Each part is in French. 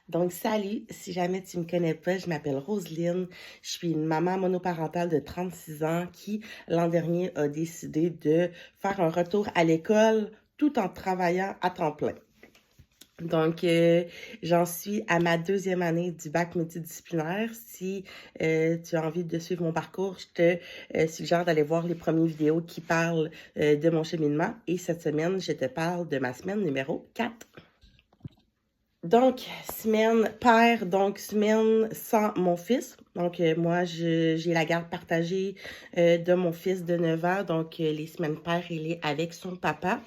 Donc, salut, si jamais tu me connais pas, je m'appelle Roselyne. Je suis une maman monoparentale de 36 ans qui, l'an dernier, a décidé de faire un retour à l'école tout en travaillant à temps plein. Donc, j'en suis à ma deuxième année du bac multidisciplinaire. Si tu as envie de suivre mon parcours, je te suggère d'aller voir les premières vidéos qui parlent de mon cheminement. Et cette semaine, je te parle de ma semaine numéro 4. Donc, semaine père, donc semaine sans mon fils. Donc, moi, j'ai la garde partagée de mon fils de 9 ans. Donc, les semaines père, il est avec son papa.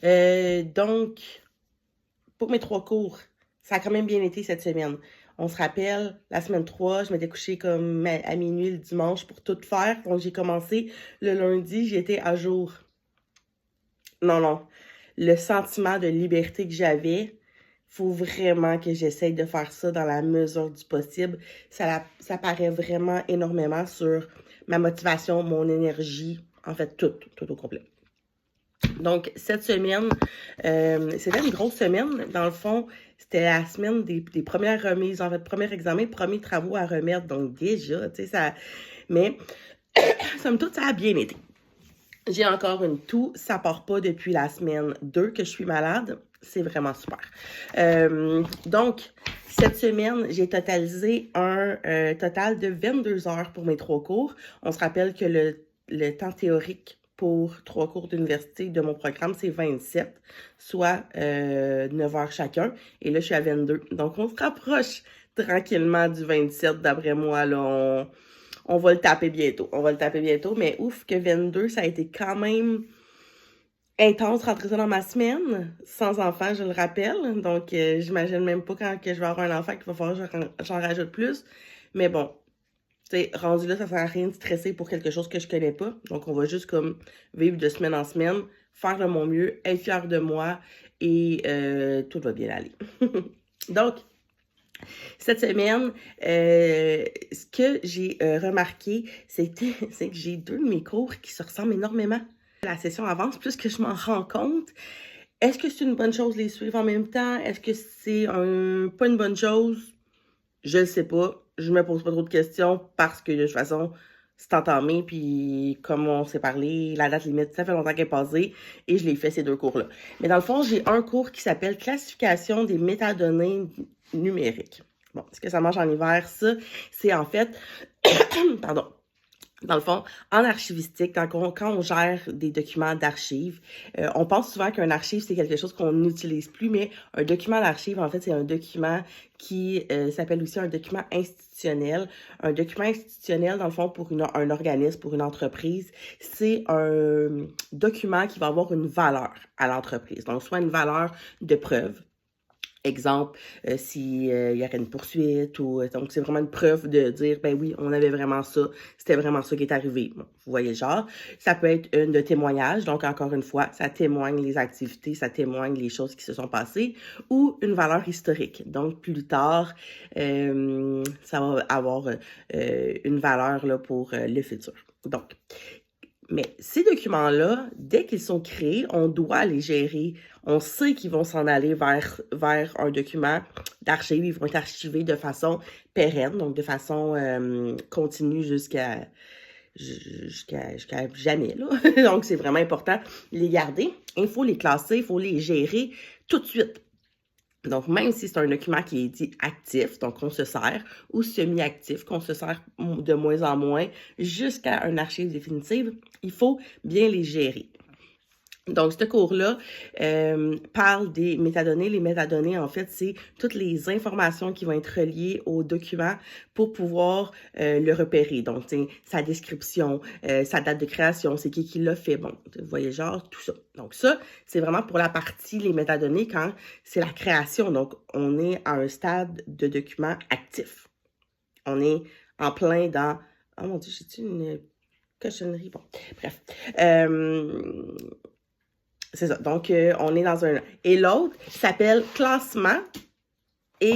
Donc, pour mes 3 cours, ça a quand même bien été cette semaine. On se rappelle, la semaine 3, je m'étais couchée comme à minuit le dimanche pour tout faire. Donc, j'ai commencé le lundi, j'étais à jour. Non. Le sentiment de liberté que j'avais, faut vraiment que j'essaye de faire ça dans la mesure du possible. Ça paraît vraiment énormément sur ma motivation, mon énergie, en fait, tout au complet. Donc, cette semaine, c'était une grosse semaine. Dans le fond, c'était la semaine des premières remises, en fait, premier examen, premiers travaux à remettre. Donc, déjà, tu sais, ça... Mais, somme toute, ça a bien été. J'ai encore une toux, ça part pas depuis la semaine 2 que je suis malade. C'est vraiment super. Donc, cette semaine, j'ai totalisé un total de 22 heures pour mes 3 cours. On se rappelle que le temps théorique pour 3 cours d'université de mon programme, c'est 27, soit 9 heures chacun. Et là, je suis à 22. Donc, on se rapproche tranquillement du 27, d'après moi. Là, on va le taper bientôt. Mais ouf, que 22, ça a été quand même intense rentrer ça dans ma semaine, sans enfant, je le rappelle. Donc, j'imagine même pas quand que je vais avoir un enfant qu'il va falloir que j'en rajoute plus. Mais bon, tu sais, rendu là, ça sert à rien de stresser pour quelque chose que je connais pas. Donc, on va juste comme vivre de semaine en semaine, faire de mon mieux, être fière de moi et tout va bien aller. Donc, cette semaine, ce que j'ai remarqué, c'est que j'ai 2 de mes cours qui se ressemblent énormément. La session avance, plus que je m'en rends compte. Est-ce que c'est une bonne chose de les suivre en même temps? Est-ce que c'est pas une bonne chose? Je ne sais pas. Je me pose pas trop de questions parce que de toute façon, c'est entamé, puis comme on s'est parlé, la date limite, ça fait longtemps qu'elle est passée, et je l'ai fait ces 2 cours-là. Mais dans le fond, j'ai un cours qui s'appelle Classification des métadonnées numériques. Bon, est-ce que ça marche en hiver? Ça, c'est en fait, pardon, dans le fond, en archivistique, quand on gère des documents d'archives, on pense souvent qu'un archive, c'est quelque chose qu'on n'utilise plus, mais un document d'archive, en fait, c'est un document qui s'appelle aussi un document institutionnel. Un document institutionnel, dans le fond, pour un organisme, pour une entreprise, c'est un document qui va avoir une valeur à l'entreprise. Donc, soit une valeur de preuve. Exemple, s'il y aurait une poursuite ou donc c'est vraiment une preuve de dire ben oui, on avait vraiment ça, c'était vraiment ça qui est arrivé. Bon, vous voyez le genre. Ça peut être une de témoignage, donc encore une fois, ça témoigne les activités, ça témoigne les choses qui se sont passées, ou une valeur historique. Donc plus tard, ça va avoir une valeur là, pour le futur. Donc, mais ces documents-là, dès qu'ils sont créés, on doit les gérer. On sait qu'ils vont s'en aller vers un document d'archives. Ils vont être archivés de façon pérenne, donc de façon continue jusqu'à jamais. Là. Donc, c'est vraiment important de les garder. Il faut les classer, il faut les gérer tout de suite. Donc, même si c'est un document qui est dit actif, donc on se sert, ou semi-actif, qu'on se sert de moins en moins, jusqu'à un archive définitive, il faut bien les gérer. Donc, ce cours-là parle des métadonnées. Les métadonnées, en fait, c'est toutes les informations qui vont être reliées au document pour pouvoir le repérer. Donc, sa description, sa date de création, c'est qui l'a fait. Bon, vous voyez, genre, tout ça. Donc, ça, c'est vraiment pour la partie, les métadonnées, quand c'est la création. Donc, on est à un stade de document actif. On est en plein dans... Oh mon Dieu, j'ai-tu une cochonnerie? Bon, bref. C'est ça. Donc, on est dans un... Et l'autre s'appelle classement et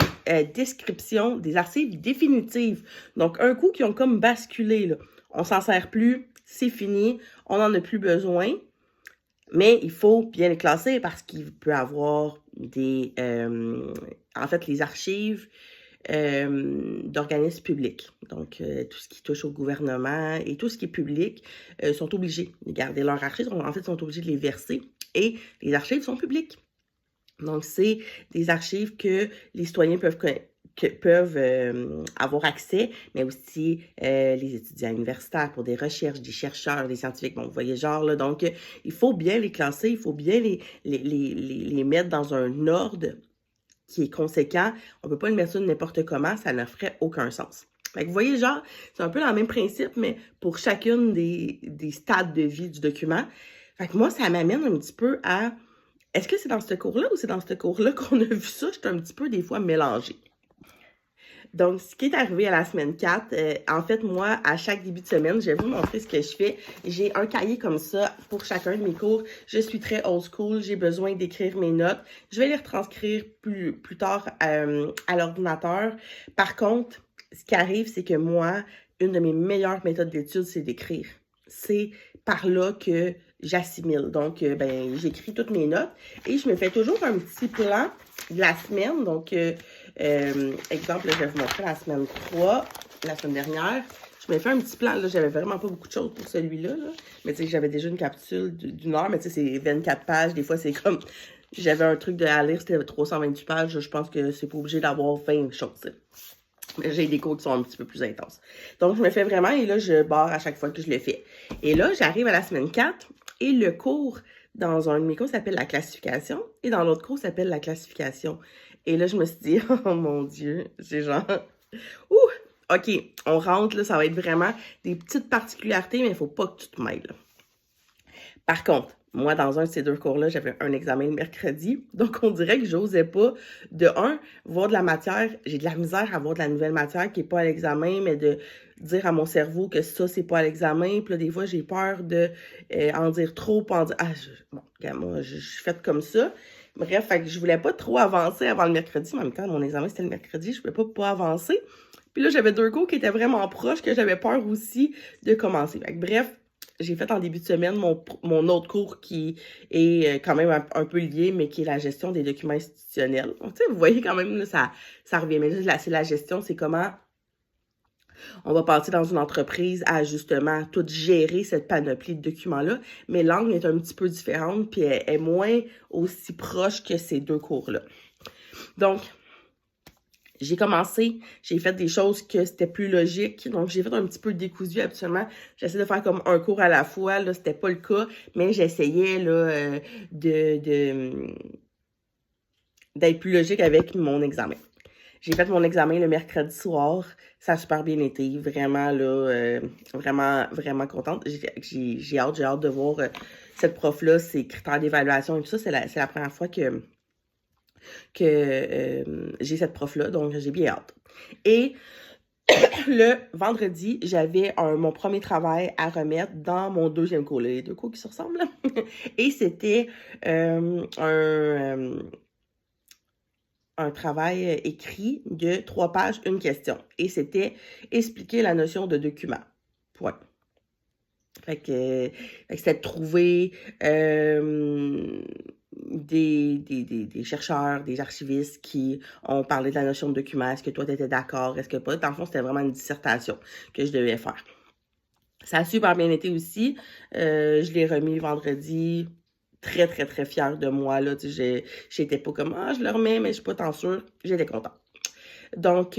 description des archives définitives. Donc, un coup qui ont comme basculé, là. On s'en sert plus, c'est fini, on n'en a plus besoin. Mais il faut bien les classer parce qu'il peut avoir des... en fait, les archives d'organismes publics. Donc, tout ce qui touche au gouvernement et tout ce qui est public sont obligés de garder leurs archives. En fait, sont obligés de les verser. Et les archives sont publiques. Donc, c'est des archives que les citoyens peuvent avoir accès, mais aussi les étudiants universitaires pour des recherches, des chercheurs, des scientifiques, bon, vous voyez genre, là, donc il faut bien les classer, il faut bien les mettre dans un ordre qui est conséquent. On peut pas le mettre ça n'importe comment, ça ne ferait aucun sens. Fait que vous voyez, genre, c'est un peu le même principe, mais pour chacune des stades de vie du document. Fait que moi, ça m'amène un petit peu à... Est-ce que c'est dans ce cours-là ou c'est dans ce cours-là qu'on a vu ça? Je suis un petit peu, des fois, mélangée. Donc, ce qui est arrivé à la semaine 4, en fait, moi, à chaque début de semaine, je vais vous montrer ce que je fais. J'ai un cahier comme ça pour chacun de mes cours. Je suis très old school, j'ai besoin d'écrire mes notes. Je vais les retranscrire plus tard à l'ordinateur. Par contre, ce qui arrive, c'est que moi, une de mes meilleures méthodes d'étude, c'est d'écrire. C'est par là que j'assimile. Donc, ben, j'écris toutes mes notes et je me fais toujours un petit plan de la semaine. Donc, exemple, là, je vais vous montrer la semaine 3, la semaine dernière. Je me fais un petit plan. Là, j'avais vraiment pas beaucoup de choses pour celui-là. Là. Mais tu sais, j'avais déjà une capsule d'une heure, mais tu sais, c'est 24 pages. Des fois, c'est comme... J'avais un truc à lire, c'était 328 pages. Je pense que c'est pas obligé d'avoir 20 choses. J'ai des cours qui sont un petit peu plus intenses. Donc, je me fais vraiment, et là, je barre à chaque fois que je le fais. Et là, j'arrive à la semaine 4, et le cours, dans un de mes cours, s'appelle la classification, et dans l'autre cours, s'appelle la classification. Et là, je me suis dit, oh mon Dieu, c'est genre, ouh, OK, on rentre, là, ça va être vraiment des petites particularités, mais il ne faut pas que tu te mêles. Par contre, moi, dans un de ces deux cours-là, j'avais un examen le mercredi. Donc, on dirait que j'osais pas, de un, voir de la matière. J'ai de la misère à voir de la nouvelle matière qui n'est pas à l'examen, mais de dire à mon cerveau que ça, c'est pas à l'examen. Puis là, des fois, j'ai peur de en dire trop, pas en dire... Ah, bon, moi, je suis faite comme ça. Bref, fait que je voulais pas trop avancer avant le mercredi. Mais en même temps, mon examen, c'était le mercredi. Je pouvais pas avancer. Puis là, j'avais deux cours qui étaient vraiment proches, que j'avais peur aussi de commencer. Fait que, bref, j'ai fait en début de semaine mon autre cours qui est quand même un peu lié, mais qui est la gestion des documents institutionnels. Donc, tu sais, vous voyez quand même, là, ça revient. Mais là, c'est la gestion, c'est comment on va passer dans une entreprise à justement tout gérer cette panoplie de documents-là. Mais l'angle est un petit peu différente, puis elle est moins aussi proche que ces deux cours-là. Donc, j'ai commencé, j'ai fait des choses que c'était plus logique, donc j'ai fait un petit peu décousu habituellement. J'essaie de faire comme un cours à la fois, là, c'était pas le cas, mais j'essayais là d'être plus logique avec mon examen. J'ai fait mon examen le mercredi soir, ça a super bien été, vraiment là, vraiment contente. J'ai hâte de voir cette prof-là, ses critères d'évaluation et tout ça, c'est la première fois que j'ai cette prof-là, donc j'ai bien hâte. Et le vendredi, j'avais mon premier travail à remettre dans mon deuxième cours, les deux cours qui se ressemblent. Et c'était un travail écrit de 3 pages, une question. Et c'était expliquer la notion de document. Point. Fait que c'était de trouver des chercheurs, des archivistes qui ont parlé de la notion de document. Est-ce que toi, tu étais d'accord? Est-ce que pas? Dans le fond, c'était vraiment une dissertation que je devais faire. Ça a super bien été aussi. Je l'ai remis vendredi. Très, très, très fière de moi. Là. J'étais pas comme, je le remets, mais je suis pas tant sûre. J'étais contente. Donc,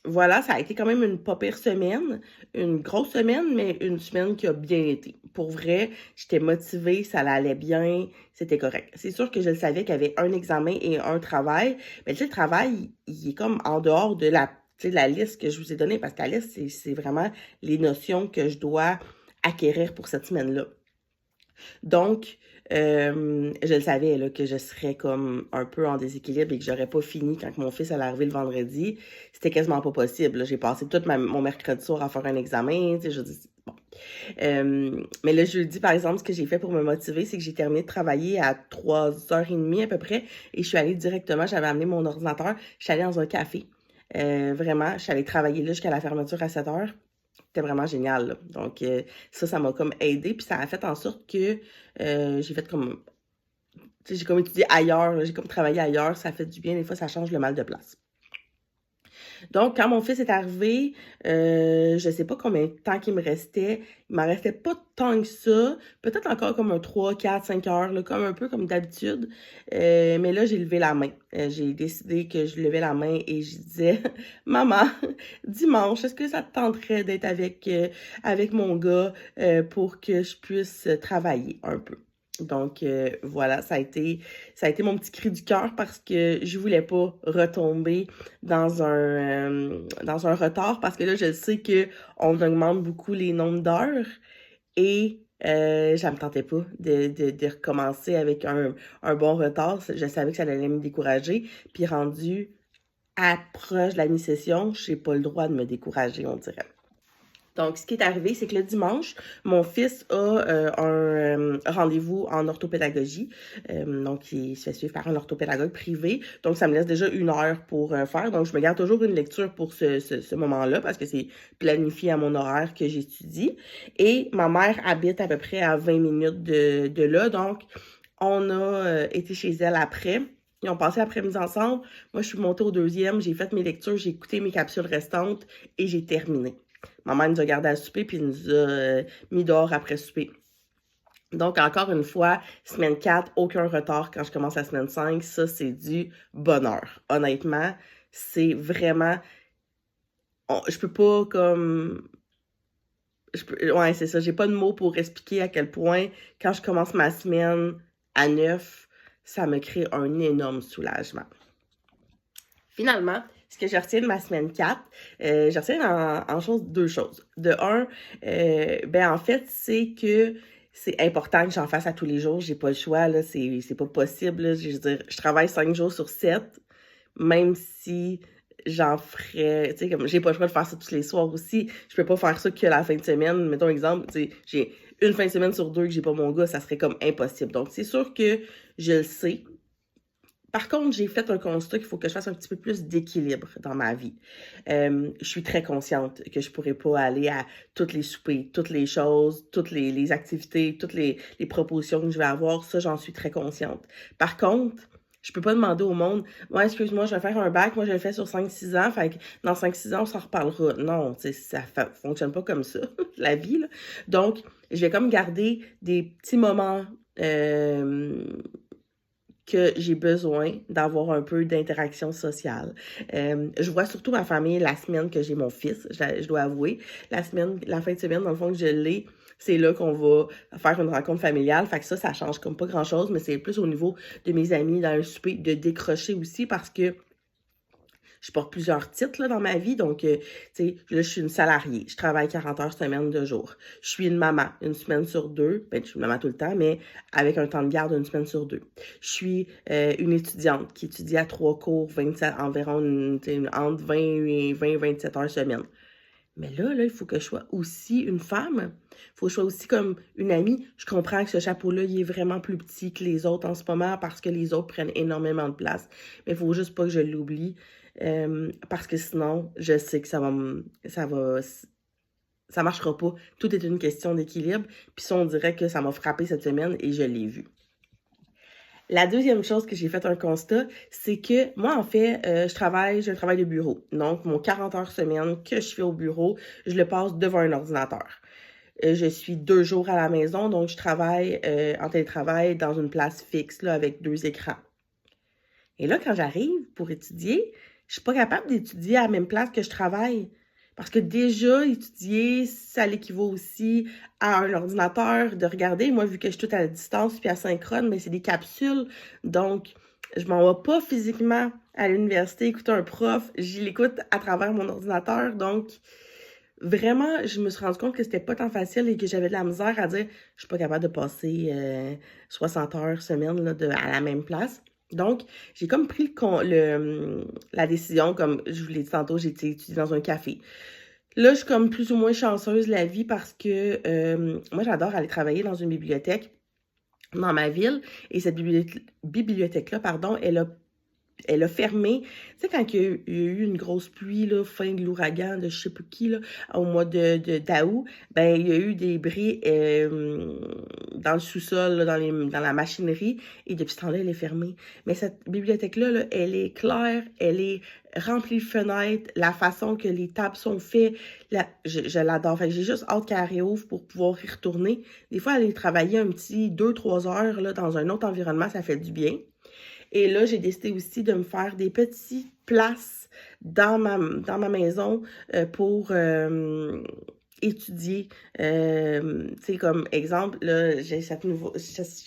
voilà, ça a été quand même une pas pire semaine, une grosse semaine, mais une semaine qui a bien été. Pour vrai, j'étais motivée, ça allait bien, c'était correct. C'est sûr que je le savais qu'il y avait un examen et un travail, mais tu sais, le travail, il est comme en dehors de la liste que je vous ai donnée, parce que la liste, c'est vraiment les notions que je dois acquérir pour cette semaine-là. Donc, je le savais là, que je serais comme un peu en déséquilibre et que j'aurais pas fini quand mon fils allait arriver le vendredi. C'était quasiment pas possible. J'ai passé tout mon mercredi soir à faire un examen. Tu sais, je dis, bon. Mais le jeudi, par exemple, ce que j'ai fait pour me motiver, c'est que j'ai terminé de travailler à 3h30 à peu près et je suis allée directement, j'avais amené mon ordinateur, je suis allée dans un café. Vraiment, je suis allée travailler là jusqu'à la fermeture à 7h. C'était vraiment génial, là. Donc, ça m'a comme aidée, puis ça a fait en sorte que j'ai fait comme, tu sais, j'ai comme étudié ailleurs, là, j'ai comme travaillé ailleurs, ça fait du bien, des fois, ça change le mal de place. Donc, quand mon fils est arrivé, je sais pas combien de temps qu'il me restait. Il m'en restait pas tant que ça. Peut-être encore comme un 3, 4, 5 heures, là, comme un peu comme d'habitude. Mais là, j'ai levé la main. J'ai décidé que je levais la main et je disais, Maman, dimanche, est-ce que ça te tenterait d'être avec mon gars pour que je puisse travailler un peu? Donc, voilà, ça a été mon petit cri du cœur parce que je voulais pas retomber dans un retard parce que là, je sais qu'on augmente beaucoup les nombres d'heures et ça me tentait pas de recommencer avec un bon retard. Je savais que ça allait me décourager. Puis rendu proche de la mi-session, j'ai pas le droit de me décourager, on dirait. Donc, ce qui est arrivé, c'est que le dimanche, mon fils a un rendez-vous en orthopédagogie. Donc, il se fait suivre par un orthopédagogue privé. Donc, ça me laisse déjà 1 heure pour faire. Donc, je me garde toujours une lecture pour ce moment-là parce que c'est planifié à mon horaire que j'étudie. Et ma mère habite à peu près à 20 minutes de là. Donc, on a été chez elle après. Ils ont passé l'après-midi ensemble. Moi, je suis montée au deuxième. J'ai fait mes lectures, j'ai écouté mes capsules restantes et j'ai terminé. Ma mère nous a gardés à souper, puis nous a mis dehors après souper. Donc, encore une fois, semaine 4, aucun retard quand je commence la semaine 5. Ça, c'est du bonheur. Honnêtement, c'est vraiment... je peux pas comme... ouais, c'est ça. J'ai pas de mots pour expliquer à quel point, quand je commence ma semaine à 9, ça me crée un énorme soulagement. Finalement, ce que je retiens de ma semaine 4, je retiens en deux choses. De un, en fait, c'est que c'est important que j'en fasse à tous les jours. J'ai pas le choix, là. C'est pas possible, là. Je veux dire, je travaille 5 jours sur 7, même si j'en ferais, tu sais, comme j'ai pas le choix de faire ça tous les soirs aussi. Je peux pas faire ça que la fin de semaine. Mettons exemple, tu sais, j'ai une fin de semaine sur 2 que j'ai pas mon gars, ça serait comme impossible. Donc, c'est sûr que je le sais. Par contre, j'ai fait un constat qu'il faut que je fasse un petit peu plus d'équilibre dans ma vie. Je suis très consciente que je pourrais pas aller à toutes les soupers, toutes les choses, toutes les activités, toutes les propositions que je vais avoir. Ça, j'en suis très consciente. Par contre, je peux pas demander au monde, ouais, excuse-moi, je vais faire un bac, moi je le fais sur 5-6 ans, fait que dans 5-6 ans, on s'en reparlera. Non, tu sais, ça fonctionne pas comme ça, la vie, là. Donc, je vais comme garder des petits moments que j'ai besoin d'avoir un peu d'interaction sociale. Je vois surtout ma famille la semaine que j'ai mon fils, je dois avouer. La fin de semaine, dans le fond, que je l'ai, c'est là qu'on va faire une rencontre familiale. Fait que ça change comme pas grand-chose, mais c'est plus au niveau de mes amis dans un souper de décrocher aussi parce que je porte plusieurs titres là, dans ma vie. Donc, tu sais, là, je suis une salariée. Je travaille 40 heures semaine, 2 jours. Je suis une maman, une semaine sur 2. Ben, je suis une maman tout le temps, mais avec un temps de garde une semaine sur 2. Je suis une étudiante qui étudie à 3 cours, 27, environ entre 20 et 27 heures semaine. Mais là, il faut que je sois aussi une femme. Il faut que je sois aussi comme une amie. Je comprends que ce chapeau-là, il est vraiment plus petit que les autres en ce moment parce que les autres prennent énormément de place. Mais il faut juste pas que je l'oublie. Parce que sinon, je sais que ça marchera pas. Tout est une question d'équilibre. Puis ça, on dirait que ça m'a frappé cette semaine et je l'ai vu. La deuxième chose que j'ai fait un constat, c'est que moi, en fait, j'ai un travail de bureau. Donc, mon 40 heures semaine que je fais au bureau, je le passe devant un ordinateur. Je suis 2 jours à la maison, donc je travaille en télétravail dans une place fixe là, avec 2 écrans. Et là, quand j'arrive pour étudier, je suis pas capable d'étudier à la même place que je travaille. Parce que déjà, étudier, ça l'équivaut aussi à un ordinateur, de regarder. Moi, vu que je suis toute à la distance puis asynchrone, mais c'est des capsules. Donc, je m'en vais pas physiquement à l'université écouter un prof. J'y l'écoute à travers mon ordinateur. Donc, vraiment, je me suis rendu compte que c'était pas tant facile et que j'avais de la misère à dire je suis pas capable de passer 60 heures semaine là, à la même place. Donc, j'ai comme pris la décision, comme je vous l'ai dit tantôt, j'ai été étudier dans un café. Là, je suis comme plus ou moins chanceuse de la vie parce que moi, j'adore aller travailler dans une bibliothèque dans ma ville. Et cette bibliothèque-là, pardon, elle a fermé. Tu sais, quand il y a eu une grosse pluie, là, fin de l'ouragan de je sais plus qui, là, au mois d'août, ben, il y a eu des bris dans le sous-sol, là, dans la machinerie, et depuis ce temps-là, elle est fermée. Mais cette bibliothèque-là, là, elle est claire, elle est remplie de fenêtres, la façon que les tables sont faites, je l'adore. Fait que j'ai juste hâte qu'elle réouvre pour pouvoir y retourner. Des fois, aller travailler un petit 2-3 heures là, dans un autre environnement, ça fait du bien. Et là, j'ai décidé aussi de me faire des petites places dans ma maison pour étudier. Tu sais, comme exemple, là, j'ai cette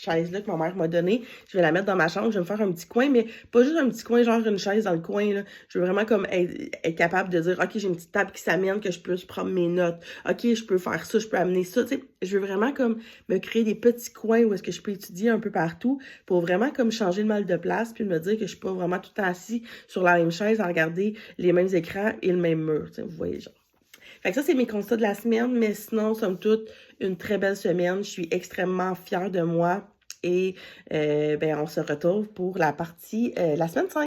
chaise-là que ma mère m'a donnée. Je vais la mettre dans ma chambre. Je vais me faire un petit coin, mais pas juste un petit coin, genre une chaise dans le coin, là. Je veux vraiment comme être capable de dire, OK, j'ai une petite table qui s'amène, que je peux prendre mes notes. OK, je peux faire ça, je peux amener ça. Tu sais, je veux vraiment comme me créer des petits coins où est-ce que je peux étudier un peu partout pour vraiment comme changer le mal de place puis me dire que je suis pas vraiment tout le temps assis sur la même chaise à regarder les mêmes écrans et le même mur. Tu sais, vous voyez, genre. Fait que ça, c'est mes constats de la semaine, mais sinon, somme toute, une très belle semaine. Je suis extrêmement fière de moi et ben, on se retrouve pour la partie, la semaine 5.